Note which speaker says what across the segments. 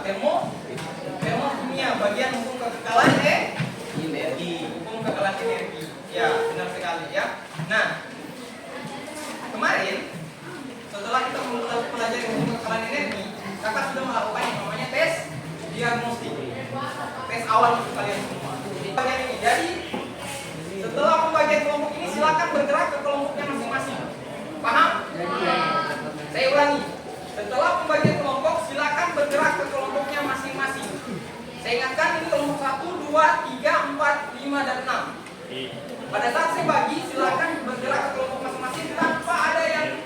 Speaker 1: Termokimia, bagian hukum kekekalan energi. Hukum kekekalan energi. Ya, benar sekali ya. Nah, kemarin setelah kita mempelajari hukum kekekalan energi, kakak sudah melakukan yang namanya tes diagnostik. Tes awal untuk kalian semua. Jadi, setelah pembagian kelompok ini silakan bergerak ke kelompoknya masing-masing. Paham? Saya ulangi. Setelah pembagian kelompok, silakan bergerak ke kelompoknya masing-masing. Saya ingatkan ini kelompok 1, 2, 3, 4, 5, dan 6. Pada saat saya bagi, silakan bergerak ke kelompok masing-masing tanpa ada yang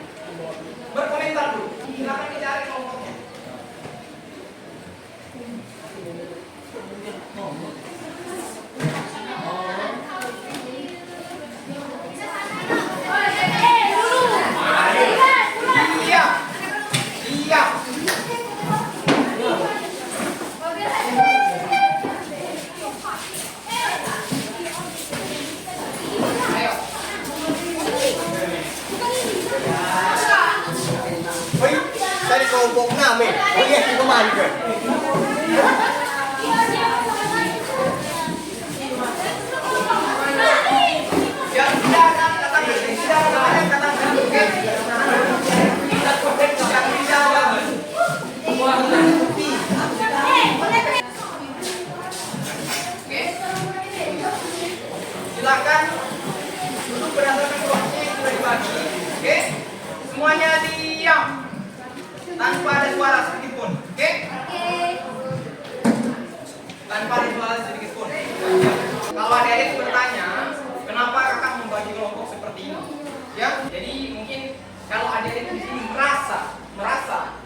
Speaker 1: berkomentar dulu. Silakan dicari kelompoknya.
Speaker 2: Kelompok 6 lihat di kemana ke?
Speaker 1: Yang tidak katakan silakan duduk berdasarkan kelompoknya yang sudah dibagi. Oke, semuanya diam tanpa ada suara sedikit pun. Oke? Tanpa ada suara sedikit pun. Kalau adik-adik bertanya, kenapa kakak membagi kelompok seperti ini? Ya, jadi mungkin kalau adik-adik di sini merasa,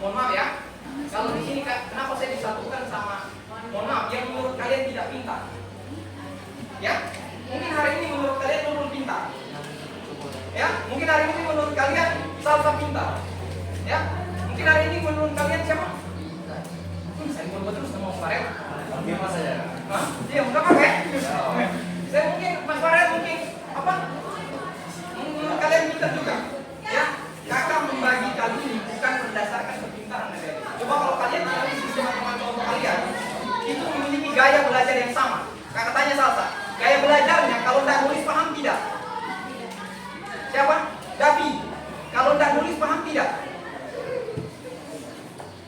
Speaker 1: mohon maaf ya. Kalau di sini kenapa saya disatukan sama, mohon maaf, yang menurut kalian tidak pintar. Ya, mungkin hari ini menurut kalian Nurul pintar. Ya, mungkin hari ini menurut kalian Salsa pintar. Ya, mungkin hari ini menurut kalian siapa? Saya berbuat terus sama Mas Farel.
Speaker 2: Oke Mas saya.
Speaker 1: Hah? Iya, udah pakai. Saya mungkin Mas Farel mungkin apa? Menurut kalian pintar juga. Ya, kakak membagi kali ini bukan berdasarkan kepintaran adik-adik. Coba kalau kalian cari di teman-teman kelompok kalian itu memiliki gaya belajar yang sama. Kakak tanya Salsa, gaya belajarnya kalau tidak nulis paham tidak? Siapa? Davi. Kalau tidak nulis paham tidak?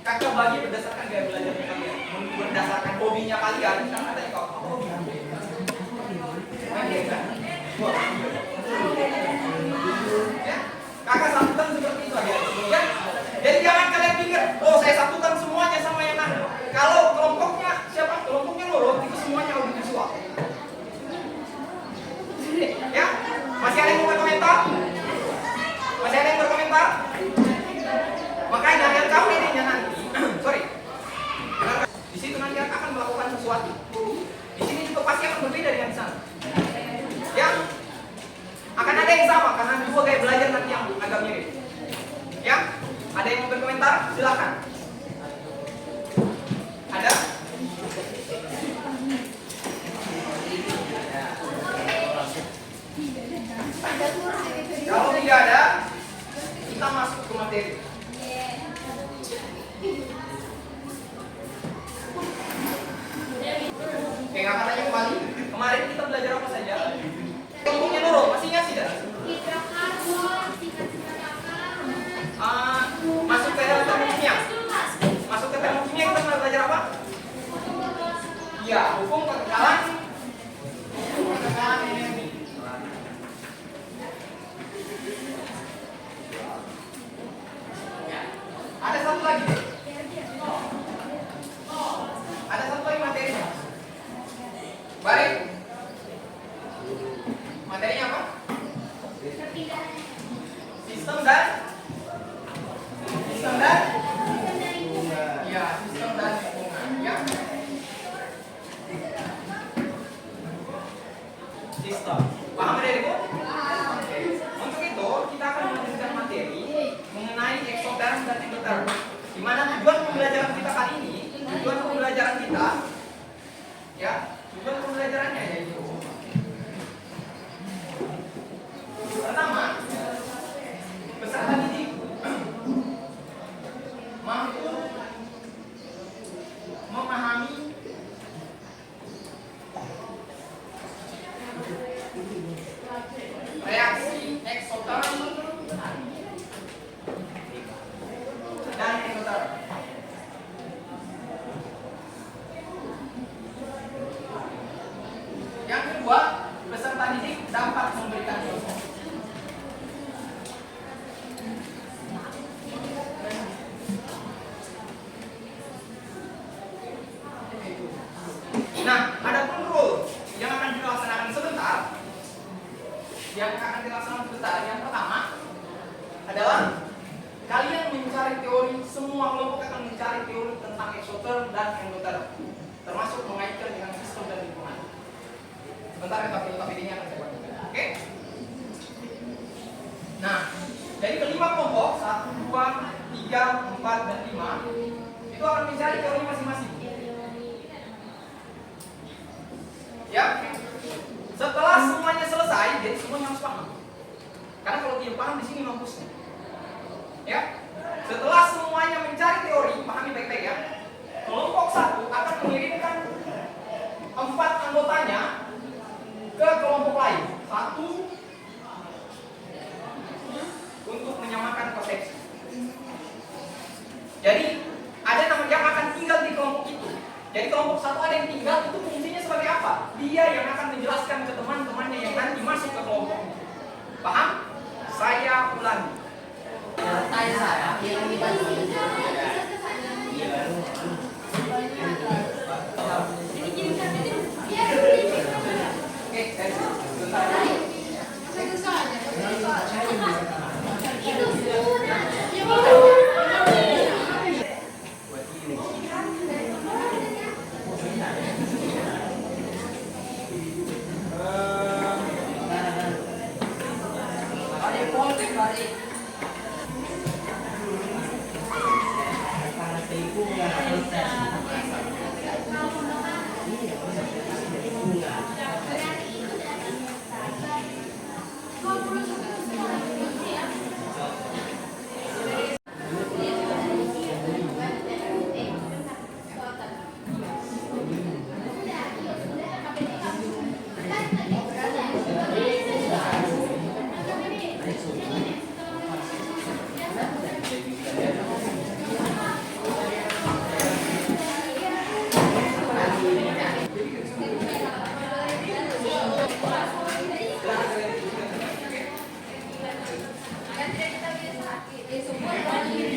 Speaker 1: Kakak bagi berdasarkan gaya belajar kalian, berdasarkan hobinya kalian. Misalnya katanya kau apa hobi? Main game kan? Ya, kakak satukan seperti itu aja. Ya, jadi jangan kalian pikir, oh saya satukan semuanya sama yang lain. Kalau kelompoknya siapa? Kelompoknya Nurul itu semuanya audiovisual. Ya, masih ada yang mau berkomentar? Masih ada yang berkomentar? Makanya yang kau ini nanti, sorry, di situ nanti akan melakukan sesuatu. Di sini juga pasti akan berbeda dengan di sana. Ya, akan ada yang sama karena dua gaya belajar nanti yang agak mirip. Ya, ada yang mau berkomentar? Silakan. Ada? Kalau tidak ada, kita masuk ke materi. Oke, kakak tanya kembali. Kemarin kita belajar apa saja? Kelompoknya Nurul, masih ingat tidak? Masuk ke termokimia. Masuk ke termokimia kita pernah belajar apa? Iya, hukum kekekalan energi. Ada satu lagi. Ada satu lagi materinya. Baik. Materinya apa? Sistem dan ya, sistem dan lingkungan. Ya. Sistem. Paham adikku? Oke. Untuk itu kita akan melanjutkan materi mengenai eksoterm dan endoterm. Di mana tujuan pembelajaran kita kali ini, tujuan pembelajaran kita, ya, tujuan pembelajarannya yaitu pertama, peserta didik mampu Bentar ya, tapi ini akan saya buat. Oke? Nah, jadi kelima kelompok 1, 2, 3, 4, dan 5 itu akan mencari teori masing-masing. Ya, setelah semuanya selesai, jadi semuanya harus paham. Karena kalau tidak paham di sini mampusnya. Ya, setelah semuanya mencari teori, pahami baik-baik ya. Kelompok 1 akan mengirimkan 4 anggotanya ke kelompok lain. 1 untuk menyamakan persepsi. Jadi ada yang akan tinggal di kelompok itu. Jadi kelompok 1 ada yang tinggal, itu fungsinya sebagai apa? Dia yang akan menjelaskan ke teman-temannya yang nanti masuk ke kelompok. Paham? Saya ulangi. Oke, semua dari sini.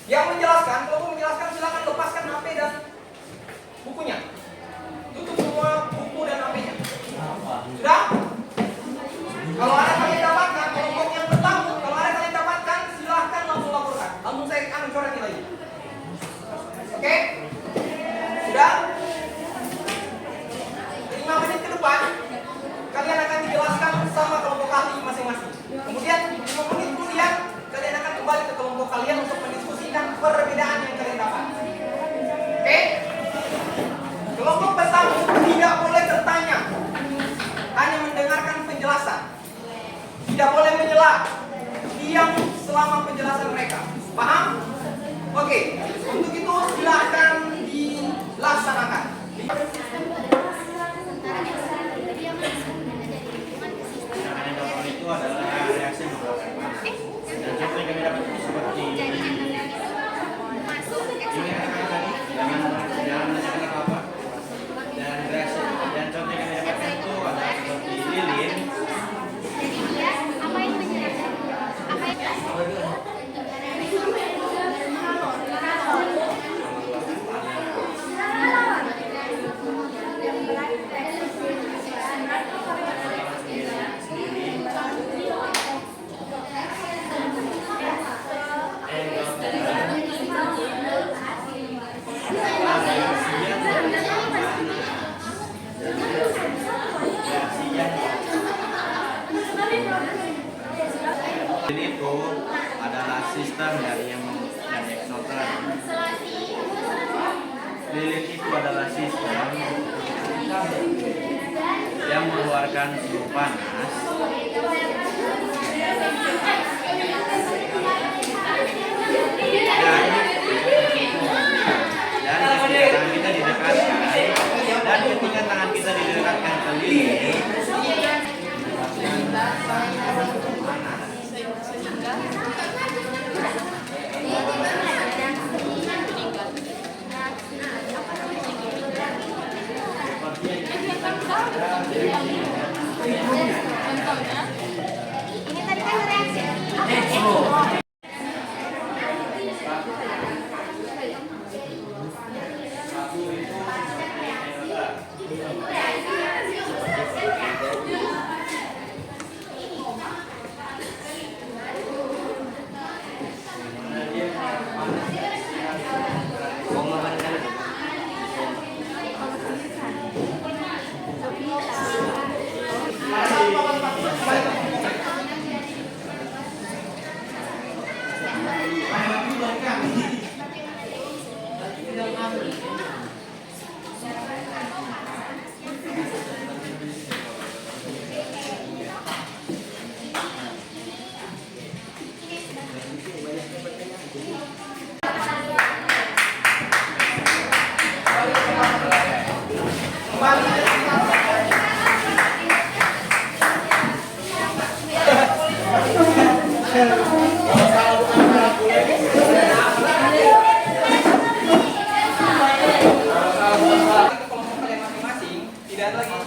Speaker 1: Yang menjelaskan, kalau menjelaskan silakan lepaskan HP dan bukunya. Tutup semua buku dan HP-nya. Sudah? Kalau ada kalian dapatkan, kelompok yang bertamu, kalau ada kalian dapatkan, silahkan langsung laporkan. Langsung saya akan coretin lagi. Oke? Sudah? 5 menit ke depan, kalian akan dijelaskan sama kelompok ahli masing-masing. Kemudian 5 menit kemudian, kalian akan kembali ke kelompok kalian untuk mendiskusikan perbedaan yang kalian dapat. Oke? Kelompok bertamu tidak boleh bertanya, hanya mendengarkan penjelasan. Tidak boleh menyela, diam selama penjelasan mereka. Paham? Oke, untuk itu silakan dilaksanakan.
Speaker 3: Itu adalah reaksi yang dan contoh yang kami dapat itu seperti ini tadi jangan menanyakan apa-apa dan reaksi dan contoh yang kami dapatkan itu adalah seperti lilin.
Speaker 4: Jadi dia apa yang menyerahkan? Apa yang
Speaker 3: Ini itu adalah sistem dari eksoter. Lilin itu adalah sistem yang mengeluarkan suhu panas dan ketika tangan kita didekatkan ke lilin
Speaker 4: Ini tadi kan reaksi. Apa?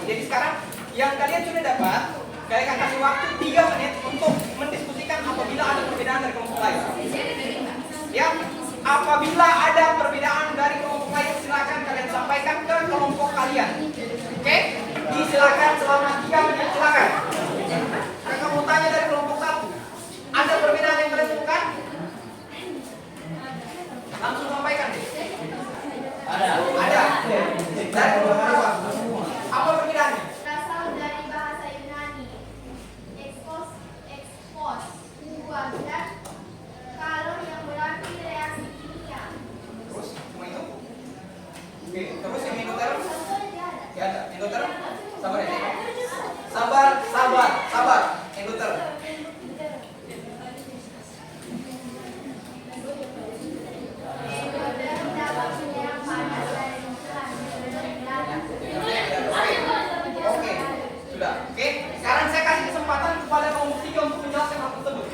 Speaker 1: Jadi sekarang yang kalian sudah dapat, kalian akan kasih waktu 3 menit untuk mendiskusikan apabila ada perbedaan dari kelompok lain. Ya, apabila ada perbedaan dari kelompok lain, silakan kalian sampaikan ke kelompok kalian. Oke? Disilakan selama 3 menit, silakan. Kakak mau tanya dari kelompok 1, ada perbedaan yang kalian temukan? Langsung sampaikan. Ada. Dari kelompok berapa? Apa perbedaannya?
Speaker 4: Berasal dari bahasa Yunani. Expose, ubah, dan kalor yang berarti reaksi kimia.
Speaker 1: Terus cuma itu? Oke, terus yang endoterm? Ya ada. Endoterm? Sabar ya. Sabar. Endoterm. Oke, sudah. Oke, sekarang saya kasih kesempatan kepada kelompok 3 untuk menjelaskan hal tersebut.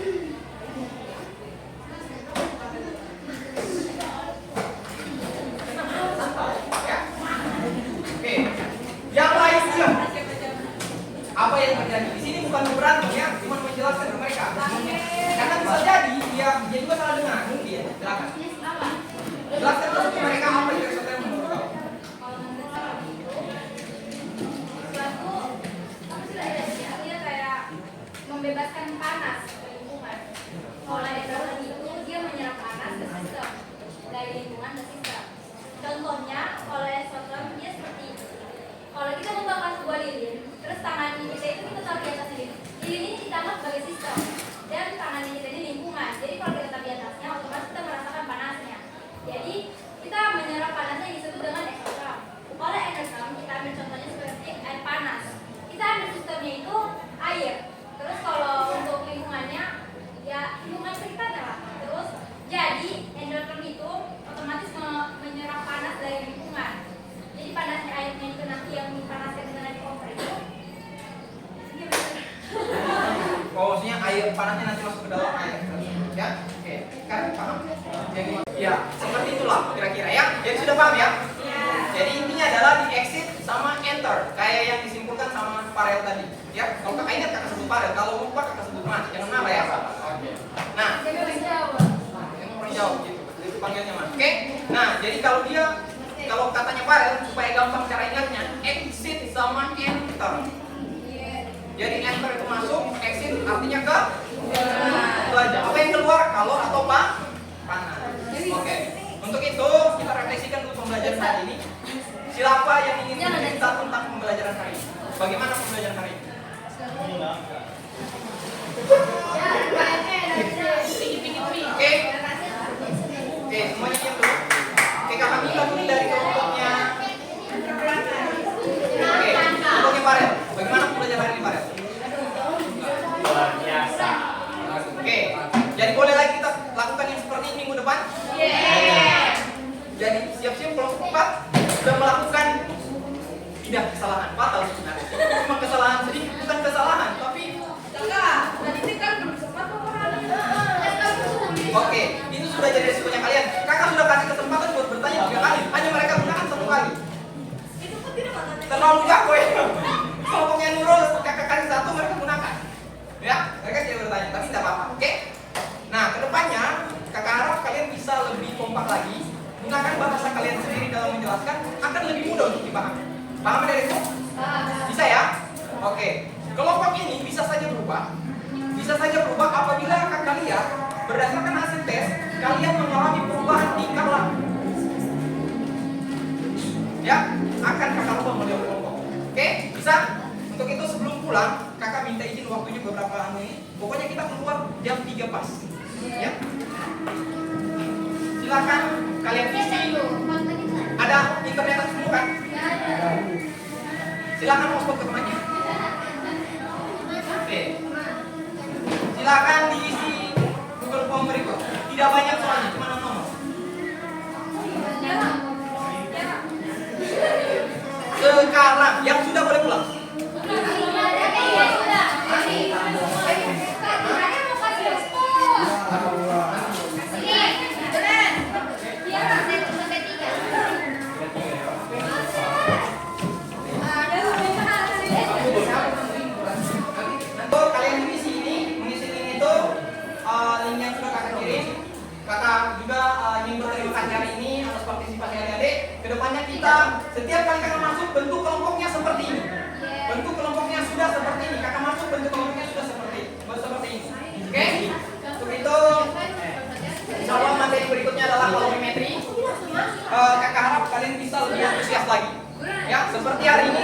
Speaker 1: Ya. Oke. Yang lainnya. Apa yang terjadi? Di sini bukan berantem ya, cuma menjelaskan ke mereka. Karena bisa jadi dia juga salah dengar, mungkin. Silakan. Jelaskan terus ke mereka apa yang sebenarnya menurut kau.
Speaker 4: Dia kayak membebaskan panas ke lingkungan. Kalau elektrolit itu dia menyerap panas ke sistem dari lingkungan ke sistem. Contohnya kalau eksoterm dia seperti ini. Kalau kita membakar sebuah lilin, terus tangan kita itu kita taruh di atas lilin. Lilin ini ditangkap sebagai sistem dan tangan kita ini lingkungan. Jadi kalau kita taruh di atasnya, otomatis kita merasakan panasnya. Jadi kita menyerap panasnya yang disebut dengan eksoterm. Oleh eksoterm kita ambil contohnya seperti air panas. Kita ambil sistemnya itu air. Terus kalau untuk lingkungannya ya lingkungan sekitarnya lah. Terus jadi endoterm itu otomatis menyerap panas dari lingkungan. Jadi panasnya airnya itu nanti yang dipanaskan dengan kompor itu.
Speaker 1: Oh, maksudnya air panasnya nanti masuk ke dalam air. Ya? Oke, kan paham? Jadi, ya, seperti itulah kira-kira ya. Jadi sudah paham ya? Jadi intinya adalah di exit sama enter, kayak yang disimpulkan sama Farel tadi. Ya, kalau kakak ingat kakak sebut Farel, kalau lupa kakak sebut Mas, jangan marah ya. Oke. Nah, yang orang jauh gitu, itu panggilnya Mas. Oke. Nah, jadi kalau katanya Farel supaya gampang cara ingatnya, exit sama enter. Jadi enter itu masuk, exit artinya ke belajar. Apa yang keluar? Kalor atau panas. Oke. Untuk itu kita refleksikan dulu pembelajaran hari ini. Siapa yang ingin bercerita tentang pembelajaran hari ini? Bagaimana pembelajaran hari ini? semuanya diam dulu. Oke, kakak minta dulu dari kelompoknya. Oke, kelompoknya Farel. Bagaimana mulanya hari ini Farel?
Speaker 3: Luar biasa.
Speaker 1: Oke, jadi boleh lagi kita lakukan yang seperti ini minggu depan? Jadi siap-siap kelompok 4 sudah melakukan tidak kesalahan fatal sebenarnya. Cuma kesalahan sedikit, bukan kesalahan, tapi oke, itu sudah jadi resikonya kalian. Kakak sudah kasih kesempatan buat bertanya 3 kali, hanya mereka gunakan 1 kali. Terlalu jago ya. Kelompoknya Nurul, kakak kasih 1, mereka gunakan. Ya, mereka tidak bertanya, tapi tidak apa-apa. Oke. Nah, kedepannya kakak harap kalian bisa lebih kompak lagi. Gunakan bahasa kalian sendiri dalam menjelaskan, akan lebih mudah untuk dipahami. Paham dari itu? Bisa ya? Oke. Kelompok ini bisa saja berubah. Bisa saja berubah apabila kakak lihat berdasarkan hasil tes kalian mengalami perubahan tingkah laku. Ya, akan kakak ubah model kelompok. Oke, bisa? Untuk itu sebelum pulang, kakak minta izin waktunya beberapa anu ini. Pokoknya kita keluar jam 3 pas. Ya. Silakan kalian isi. Ada internet semua kan? Silakan hotspot ke temannya. Oke. Silakan diisi Google Form berikut. Tidak banyak soalnya, cuma nomor. Sekarang yang sudah boleh pulang. Kalian mengisi ini itu link yang sudah kakak kirim. Kakak juga ingin berterima kasih hari ini atas partisipasi adik-adik. Kedepannya kita setiap kali kakak masuk bentuk kelompoknya seperti ini. Bentuk kelompoknya sudah seperti ini. Kakak masuk bentuk kelompoknya sudah seperti ini. Oke? Untuk itu, insya Allah materi berikutnya adalah kolorimetri. Kakak harap kalian bisa lebih antusias lagi. Ya, seperti hari ini